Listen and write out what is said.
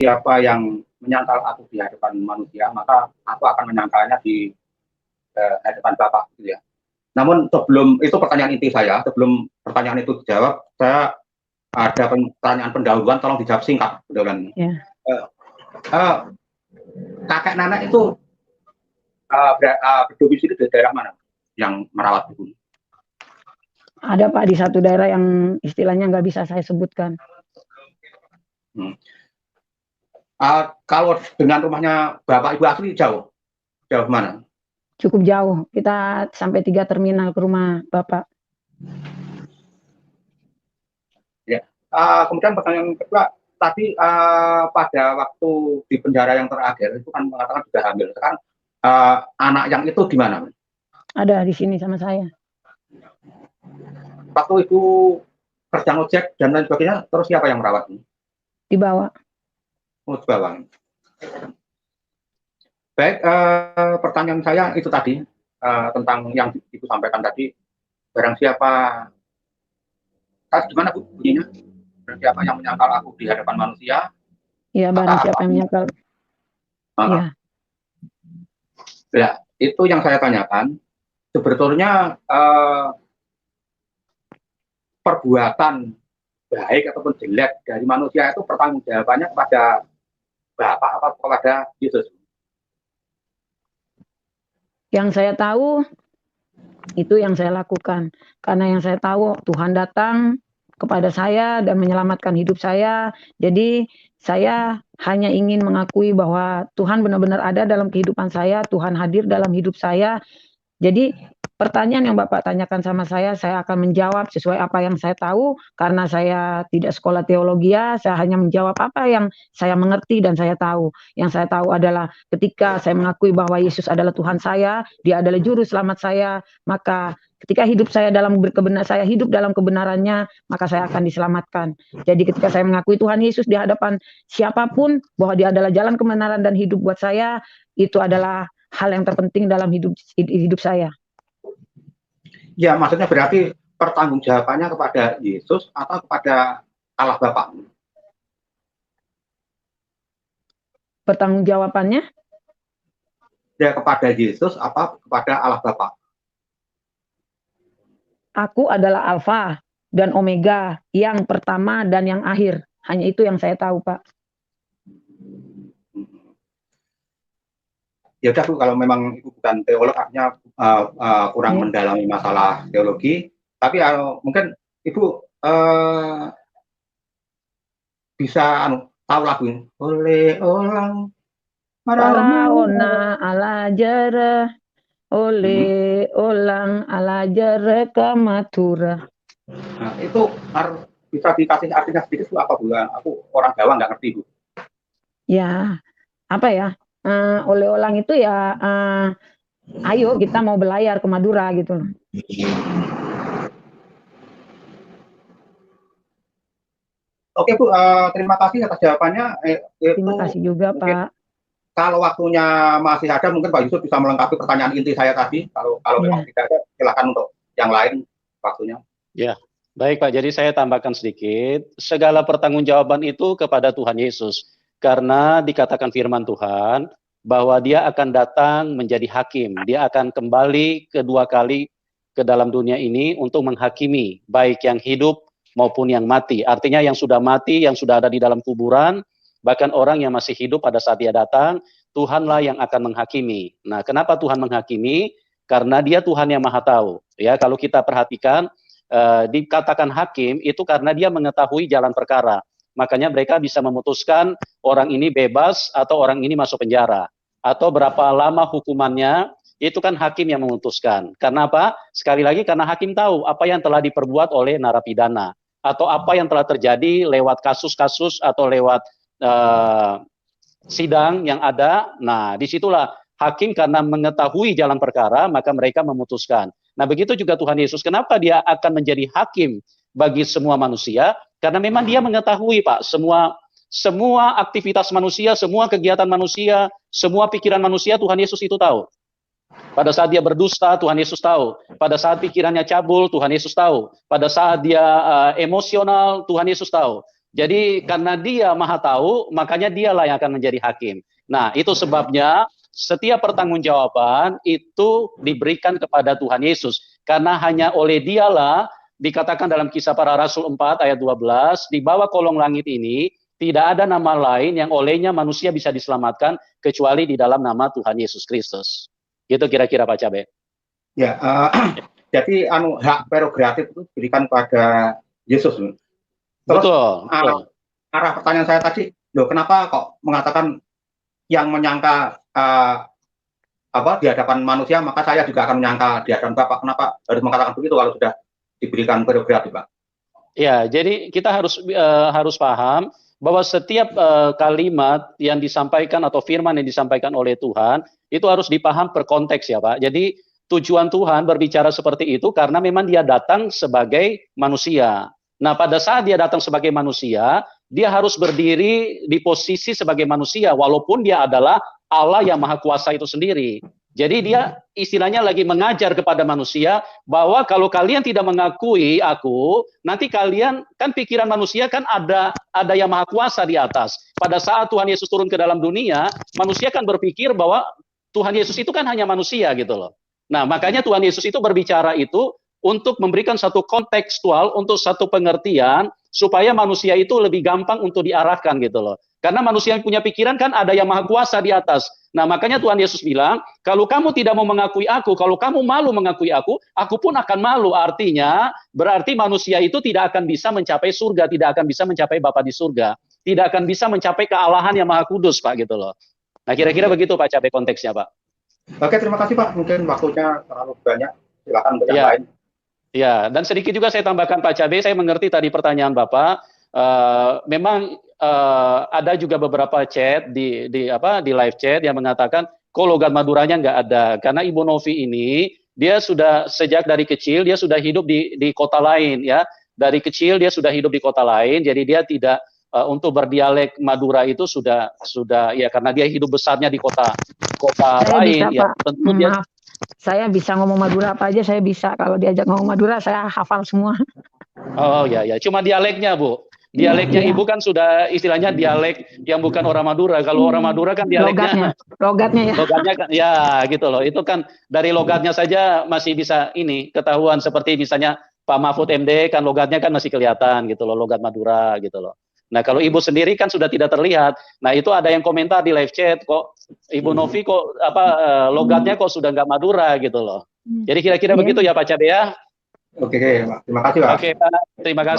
siapa yang menyangkal aku di hadapan manusia, maka aku akan menyangkalnya di hadapan Bapa, gitu ya. Namun sebelum itu pertanyaan inti saya, sebelum pertanyaan itu dijawab, saya ada pertanyaan pendahuluan, tolong dijawab singkat pendahuluan. Ya. Kakek nenek itu berdomisili di daerah mana yang merawat ibu? Ada Pak di satu daerah yang istilahnya nggak bisa saya sebutkan. Kalau dengan rumahnya Bapak Ibu asli jauh mana? Cukup jauh, kita sampai 3 terminal ke rumah Bapak. Ya. Kemudian pertanyaan kedua, tadi pada waktu di penjara yang terakhir itu kan mengatakan sudah hamil. Sekarang anak yang itu di mana? Ada di sini sama saya. Waktu Ibu kerja ngojek dan lain sebagainya, terus siapa yang merawat? Dibawa. Oh, dibawa. Baik, pertanyaan saya itu tadi tentang yang Ibu sampaikan tadi. Barang siapa, gimana Bu bunyinya? Barang siapa yang menyangkal aku di hadapan manusia? Iya, barang siapa yang menyangkal. Iya. Ya, itu yang saya tanyakan. Sebetulnya perbuatan baik ataupun jelek dari manusia itu pertanggungjawabannya kepada Bapak atau kepada Yesus? Yang saya tahu itu yang saya lakukan, karena yang saya tahu Tuhan datang kepada saya dan menyelamatkan hidup saya. Jadi saya hanya ingin mengakui bahwa Tuhan benar-benar ada dalam kehidupan saya, Tuhan hadir dalam hidup saya. Jadi pertanyaan yang Bapak tanyakan sama saya akan menjawab sesuai apa yang saya tahu, karena saya tidak sekolah teologi, saya hanya menjawab apa yang saya mengerti dan saya tahu. Yang saya tahu adalah ketika saya mengakui bahwa Yesus adalah Tuhan saya, Dia adalah juru selamat saya, maka ketika hidup saya saya hidup dalam kebenarannya, maka saya akan diselamatkan. Jadi ketika saya mengakui Tuhan Yesus di hadapan siapapun bahwa Dia adalah jalan kebenaran dan hidup buat saya, itu adalah hal yang terpenting dalam hidup saya. Ya, maksudnya berarti pertanggungjawabannya kepada Yesus atau kepada Allah Bapa? Pertanggungjawabannya? Ya, kepada Yesus atau kepada Allah Bapa? Aku adalah Alfa dan Omega, yang pertama dan yang akhir. Hanya itu yang saya tahu, Pak. Ya udah Bu, kalau memang Ibu bukan teolog, artinya kurang mendalami masalah teologi, tapi mungkin Ibu bisa tahu lagu ini. Oleh olang Paraona ala jara, oleh olang ala jara kamatura. Nah, itu bisa dikasih artinya sedikit Bu, apa Bu? Aku orang Jawa nggak ngerti Bu. Ya, apa ya? Oleh olang itu ya, ayo kita mau belayar ke Madura gitu. Oke Bu, terima kasih atas jawabannya. Terima kasih juga Pak. Kalau waktunya masih ada, mungkin Pak Yusuf bisa melengkapi pertanyaan inti saya tadi. Kalau memang tidak ada, silakan untuk yang lain waktunya. Ya, baik Pak. Jadi saya tambahkan sedikit. Segala pertanggungjawaban itu kepada Tuhan Yesus. Karena dikatakan firman Tuhan bahwa Dia akan datang menjadi hakim. Dia akan kembali kedua kali ke dalam dunia ini untuk menghakimi baik yang hidup maupun yang mati. Artinya yang sudah mati, yang sudah ada di dalam kuburan, bahkan orang yang masih hidup pada saat Dia datang, Tuhanlah yang akan menghakimi. Nah, kenapa Tuhan menghakimi? Karena Dia Tuhan yang Maha Tahu. Ya, kalau kita perhatikan, dikatakan hakim itu karena Dia mengetahui jalan perkara. Makanya mereka bisa memutuskan orang ini bebas atau orang ini masuk penjara. Atau berapa lama hukumannya, itu kan hakim yang memutuskan. Karena apa? Sekali lagi karena hakim tahu apa yang telah diperbuat oleh narapidana. Atau apa yang telah terjadi lewat kasus-kasus atau lewat sidang yang ada. Nah, disitulah hakim karena mengetahui jalan perkara, maka mereka memutuskan. Nah, begitu juga Tuhan Yesus. Kenapa Dia akan menjadi hakim bagi semua manusia? Karena memang Dia mengetahui, Pak, semua aktivitas manusia, semua kegiatan manusia, semua pikiran manusia, Tuhan Yesus itu tahu. Pada saat dia berdusta, Tuhan Yesus tahu. Pada saat pikirannya cabul, Tuhan Yesus tahu. Pada saat dia emosional, Tuhan Yesus tahu. Jadi karena dia maha tahu, makanya dialah yang akan menjadi hakim. Nah, itu sebabnya setiap pertanggungjawaban itu diberikan kepada Tuhan Yesus. Karena hanya oleh dialah, dikatakan dalam Kisah Para Rasul 4 ayat 12, di bawah kolong langit ini, tidak ada nama lain yang olehnya manusia bisa diselamatkan, kecuali di dalam nama Tuhan Yesus Kristus. Gitu kira-kira Pak Cabe. Ya, jadi hak prerogatif itu diberikan pada Yesus. Terus Betul. arah pertanyaan saya tadi, loh kenapa kok mengatakan yang menyangka di hadapan manusia, maka saya juga akan menyangka di hadapan Bapak. Kenapa harus mengatakan begitu kalau sudah diberikan prerogatif, Pak? Ya, jadi kita harus paham bahwa setiap kalimat yang disampaikan atau firman yang disampaikan oleh Tuhan itu harus dipaham per konteks ya Pak. Jadi tujuan Tuhan berbicara seperti itu karena memang dia datang sebagai manusia. Nah, pada saat dia datang sebagai manusia, dia harus berdiri di posisi sebagai manusia, walaupun dia adalah Allah yang Maha Kuasa itu sendiri. Jadi dia istilahnya lagi mengajar kepada manusia bahwa kalau kalian tidak mengakui aku, nanti kalian kan pikiran manusia kan ada yang Maha Kuasa di atas. Pada saat Tuhan Yesus turun ke dalam dunia, manusia kan berpikir bahwa Tuhan Yesus itu kan hanya manusia gitu loh. Nah, makanya Tuhan Yesus itu berbicara itu untuk memberikan satu kontekstual, untuk satu pengertian, supaya manusia itu lebih gampang untuk diarahkan gitu loh. Karena manusia yang punya pikiran kan ada yang Maha Kuasa di atas. Nah, makanya Tuhan Yesus bilang, kalau kamu tidak mau mengakui aku, kalau kamu malu mengakui aku pun akan malu. Artinya, berarti manusia itu tidak akan bisa mencapai surga, tidak akan bisa mencapai Bapa di surga. Tidak akan bisa mencapai kealahan yang Maha Kudus, Pak, gitu loh. Nah, kira-kira begitu, Pak, capai konteksnya, Pak. Oke, terima kasih, Pak. Mungkin waktunya terlalu banyak. Silakan untuk yang lain. Ya, dan sedikit juga saya tambahkan Pak Cabe, saya mengerti tadi pertanyaan Bapak. Memang ada juga beberapa chat di live chat yang mengatakan kok logat Maduranya nggak ada, karena Ibu Novi ini dia sudah sejak dari kecil dia sudah hidup di kota lain ya. Dari kecil dia sudah hidup di kota lain, jadi dia tidak untuk berdialek Madura itu sudah ya karena dia hidup besarnya di kota lain ya. Tentu dia saya bisa ngomong Madura apa aja, saya bisa. Kalau diajak ngomong Madura, saya hafal semua. Oh ya, cuma dialeknya Bu. Dialeknya Ibu kan sudah istilahnya dialek yang bukan orang Madura. Kalau orang Madura kan dialeknya. Logatnya ya. Logatnya kan, ya gitu loh. Itu kan dari logatnya saja masih bisa ketahuan. Seperti misalnya Pak Mahfud MD kan logatnya kan masih kelihatan gitu loh, logat Madura gitu loh. Nah, kalau Ibu sendiri kan sudah tidak terlihat. Nah, itu ada yang komentar di live chat, kok Ibu Novi kok logatnya kok sudah nggak Madura gitu loh. Jadi kira-kira begitu ya Pak Cabe ya. Oke, terima kasih Pak. Oke Pak, terima kasih.